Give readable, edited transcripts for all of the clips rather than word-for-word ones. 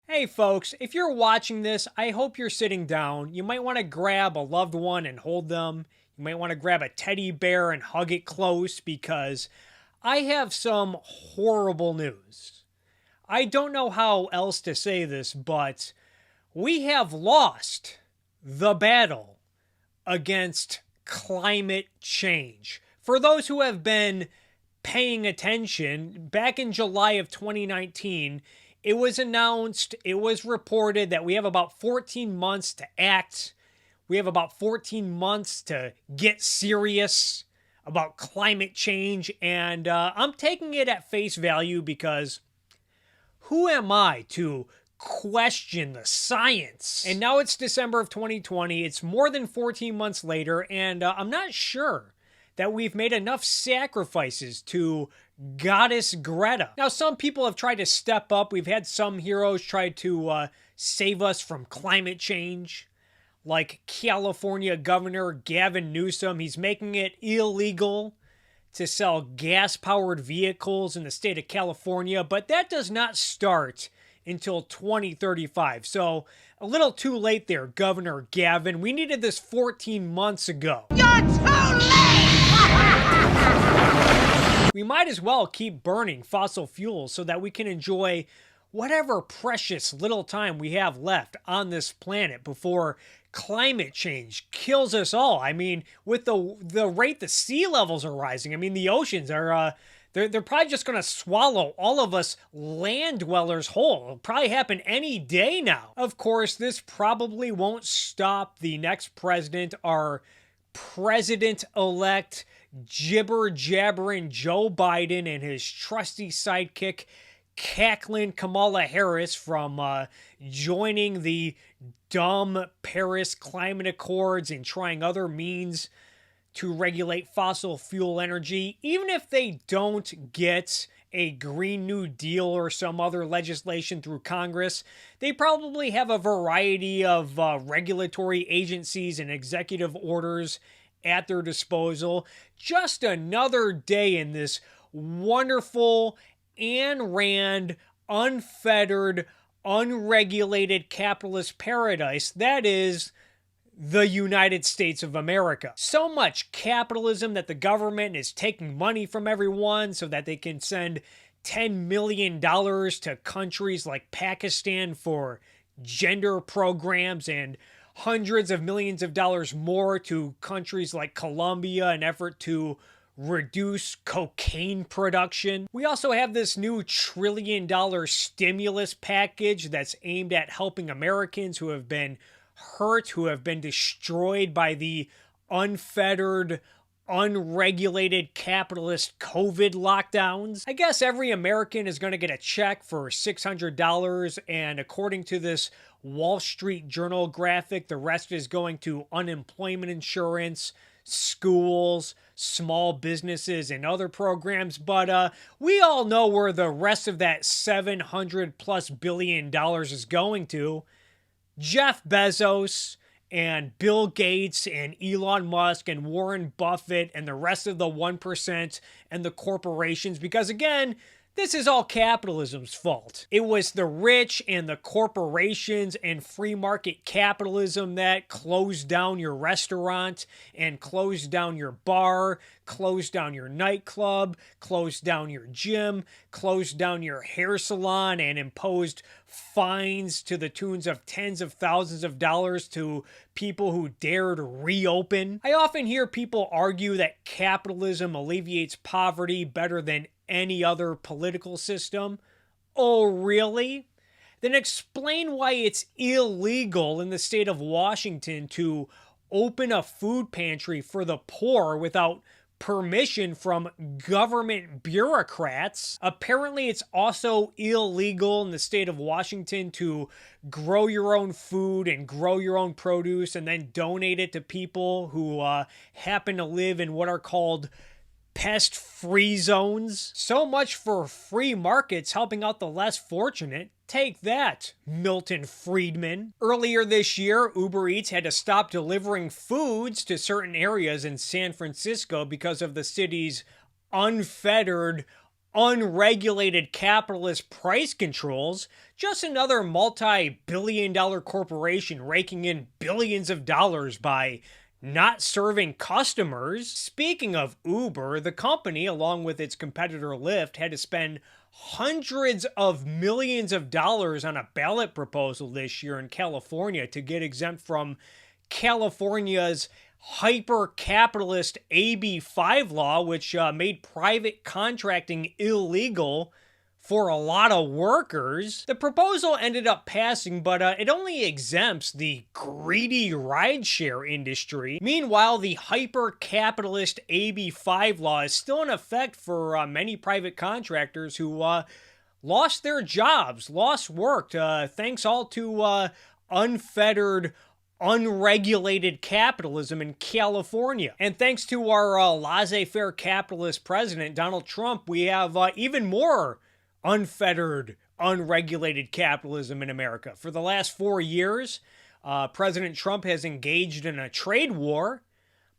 Hey folks, if you're watching this, I hope you're sitting down. You might want to grab a loved one and hold them. You might want to grab a teddy bear and hug it close because I have some horrible news. I don't know how else to say this, but we have lost the battle against climate change. For those who have been paying attention, back in July of 2019, it was announced, it was reported that we have about 14 months to act. We have about 14 months to get serious about climate change. And I'm taking it at face value because who am I to question the science? And now it's December of 2020. It's more than 14 months later, and I'm not sure that we've made enough sacrifices to Goddess Greta. Now, some people have tried to step up. We've had some heroes try to save us from climate change, like California Governor Gavin Newsom. He's making it illegal to sell gas-powered vehicles in the state of California, but that does not start until 2035. So a little too late there, Governor Gavin. We needed this 14 months ago. You're too late! We might as well keep burning fossil fuels so that we can enjoy whatever precious little time we have left on this planet before climate change kills us all. I mean, with the rate the sea levels are rising, I mean, the oceans are they're probably just going to swallow all of us land dwellers whole. It'll probably happen any day now. Of course, this probably won't stop the next president, our president-elect, jibber-jabbering Joe Biden and his trusty sidekick, cackling Kamala Harris, from joining the dumb Paris Climate Accords and trying other means to regulate fossil fuel energy. Even if they don't get a Green New Deal or some other legislation through Congress, they probably have a variety of regulatory agencies and executive orders at their disposal. Just another day in this wonderful Ayn Rand, unfettered, unregulated capitalist paradise that is the United States of America. So much capitalism that the government is taking money from everyone so that they can send $10 million to countries like Pakistan for gender programs and hundreds of millions of dollars more to countries like Colombia in an effort to reduce cocaine production. We also have this new $1 trillion stimulus package that's aimed at helping Americans who have been hurt, who have been destroyed by the unfettered, unregulated capitalist COVID lockdowns. I guess every American is going to get a check for $600, and according to this Wall Street Journal graphic, the rest is going to unemployment insurance, schools, small businesses, and other programs. But we all know where the rest of that $700+ billion is going to. Jeff Bezos and Bill Gates and Elon Musk and Warren Buffett and the rest of the 1% and the corporations, because again, this is all capitalism's fault. It was the rich and the corporations and free market capitalism that closed down your restaurant and closed down your bar, closed down your nightclub, closed down your gym, closed down your hair salon, and imposed fines to the tunes of tens of thousands of dollars to people who dared reopen. I often hear people argue that capitalism alleviates poverty better than any other political system. Oh, really? Then explain why it's illegal in the state of Washington to open a food pantry for the poor without permission from government bureaucrats. Apparently, it's also illegal in the state of Washington to grow your own food and grow your own produce and then donate it to people who happen to live in what are called pest-free zones. So much for free markets helping out the less fortunate. Take that, Milton Friedman. Earlier this year, Uber Eats had to stop delivering foods to certain areas in San Francisco because of the city's unfettered, unregulated capitalist price controls, just another multi-billion-dollar corporation raking in billions of dollars by not serving customers. Speaking of Uber, the company, along with its competitor Lyft, had to spend hundreds of millions of dollars on a ballot proposal this year in California to get exempt from California's hyper-capitalist AB5 law, which made private contracting illegal for a lot of workers. The proposal ended up passing, but it only exempts the greedy rideshare industry. Meanwhile, the hyper-capitalist AB5 law is still in effect for many private contractors who lost their jobs, lost work, thanks all to unfettered, unregulated capitalism in California. And thanks to our laissez-faire capitalist president, Donald Trump, we have even more unfettered, unregulated capitalism in America. For the last 4 years, President Trump has engaged in a trade war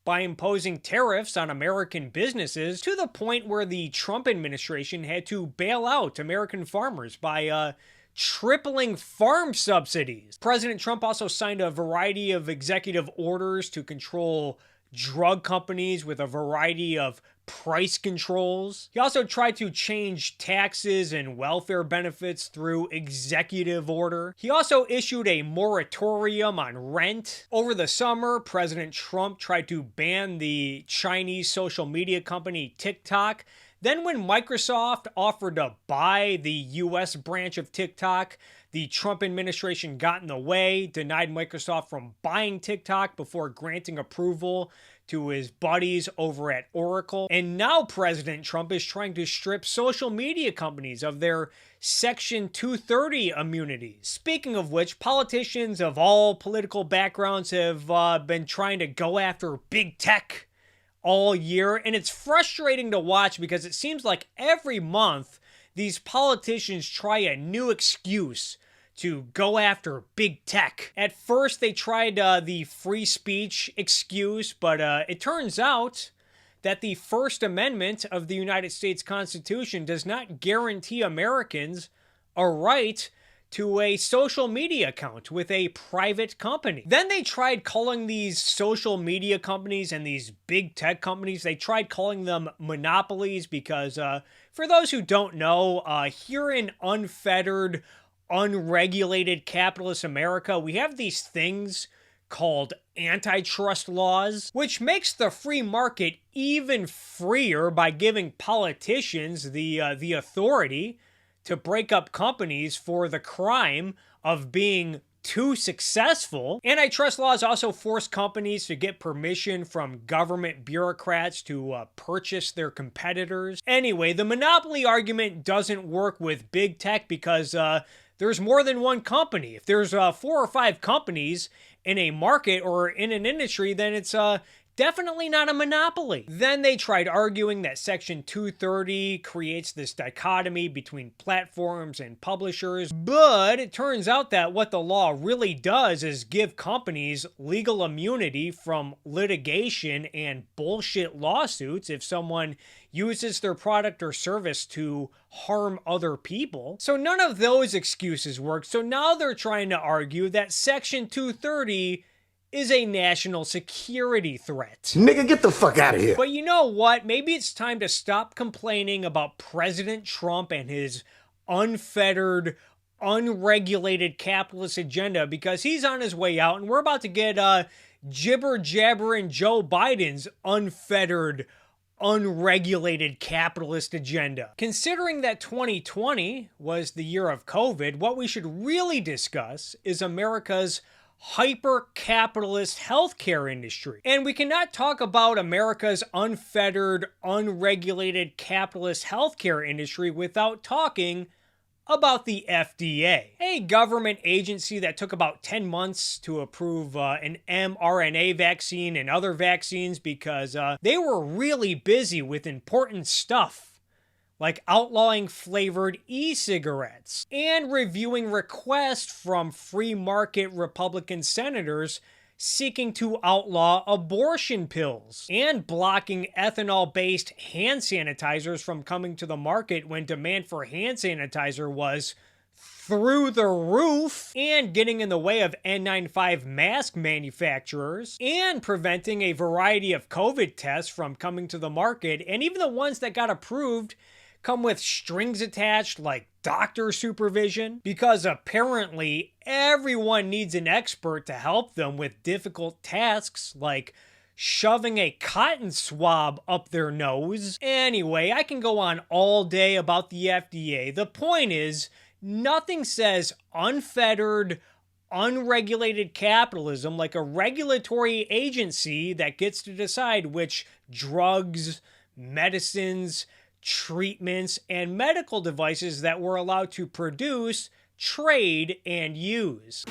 by imposing tariffs on American businesses to the point where the Trump administration had to bail out American farmers by tripling farm subsidies. President Trump also signed a variety of executive orders to control drug companies with a variety of price controls. He also tried to change taxes and welfare benefits through executive order. He also issued a moratorium on rent. Over the summer, President Trump tried to ban the Chinese social media company TikTok. Then when Microsoft offered to buy the US branch of TikTok, the Trump administration got in the way, denied Microsoft from buying TikTok before granting approval to his buddies over at Oracle. And now President Trump is trying to strip social media companies of their Section 230 immunities. Speaking of which, politicians of all political backgrounds have been trying to go after big tech all year, and it's frustrating to watch because it seems like every month these politicians try a new excuse to go after big tech. At first they tried the free speech excuse, but it turns out that the First Amendment of the United States Constitution does not guarantee Americans a right to a social media account with a private company. Then they tried calling these social media companies and these big tech companies, they tried calling them monopolies because, for those who don't know, here in unfettered, unregulated capitalist America, we have these things called antitrust laws, which makes the free market even freer by giving politicians the authority to break up companies for the crime of being too successful. Antitrust laws also force companies to get permission from government bureaucrats to purchase their competitors. Anyway, the monopoly argument doesn't work with big tech because there's more than one company. If there's 4 or 5 companies in a market or in an industry, then it's definitely not a monopoly. Then they tried arguing that Section 230 creates this dichotomy between platforms and publishers, but it turns out that what the law really does is give companies legal immunity from litigation and bullshit lawsuits if someone uses their product or service to harm other people. So none of those excuses work. So now they're trying to argue that Section 230 is a national security threat. Nigga, get the fuck out of here. But you know what? Maybe it's time to stop complaining about President Trump and his unfettered, unregulated capitalist agenda because he's on his way out and we're about to get jibber-jabbering Joe Biden's unfettered, unregulated capitalist agenda. Considering that 2020 was the year of COVID, what we should really discuss is America's hyper-capitalist healthcare industry. And we cannot talk about America's unfettered, unregulated capitalist healthcare industry without talking about the FDA, a government agency that took about 10 months to approve an mRNA vaccine and other vaccines because they were really busy with important stuff like outlawing flavored e-cigarettes and reviewing requests from free market Republican senators seeking to outlaw abortion pills, and blocking ethanol-based hand sanitizers from coming to the market when demand for hand sanitizer was through the roof, and getting in the way of N95 mask manufacturers, and preventing a variety of COVID tests from coming to the market, and even the ones that got approved come with strings attached like doctor supervision, because apparently everyone needs an expert to help them with difficult tasks like shoving a cotton swab up their nose. Anyway, I can go on all day about the FDA. The point is, nothing says unfettered, unregulated capitalism like a regulatory agency that gets to decide which drugs, medicines, treatments, and medical devices that we're allowed to produce, trade, and use.